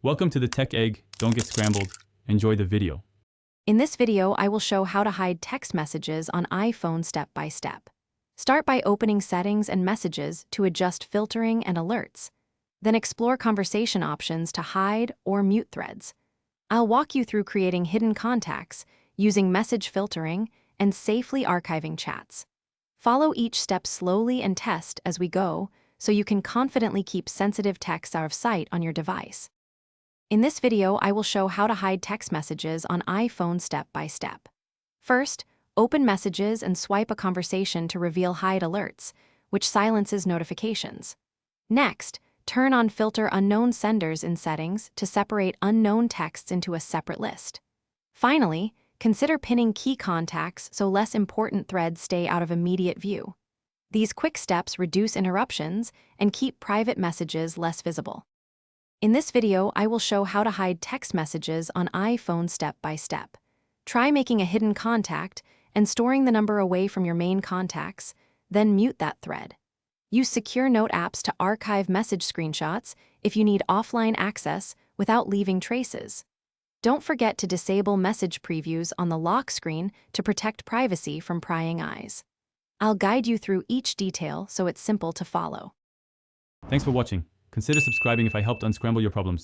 Welcome to the Tech Egg. Don't get scrambled. Enjoy the video. In this video, I will show how to hide text messages on iPhone step by step. Start by opening Settings and Messages to adjust filtering and alerts. Then explore conversation options to hide or mute threads. I'll walk you through creating hidden contacts, using message filtering, and safely archiving chats. Follow each step slowly and test as we go, so you can confidently keep sensitive text out of sight on your device. In this video, I will show how to hide text messages on iPhone step by step. First, open Messages and swipe a conversation to reveal Hide Alerts, which silences notifications. Next, turn on Filter Unknown Senders in Settings to separate unknown texts into a separate list. Finally, consider pinning key contacts so less important threads stay out of immediate view. These quick steps reduce interruptions and keep private messages less visible. In this video, I will show how to hide text messages on iPhone step by step. Try making a hidden contact and storing the number away from your main contacts, then mute that thread. Use secure note apps to archive message screenshots if you need offline access without leaving traces. Don't forget to disable message previews on the lock screen to protect privacy from prying eyes. I'll guide you through each detail so it's simple to follow. Thanks for watching. Consider subscribing if I helped unscramble your problems.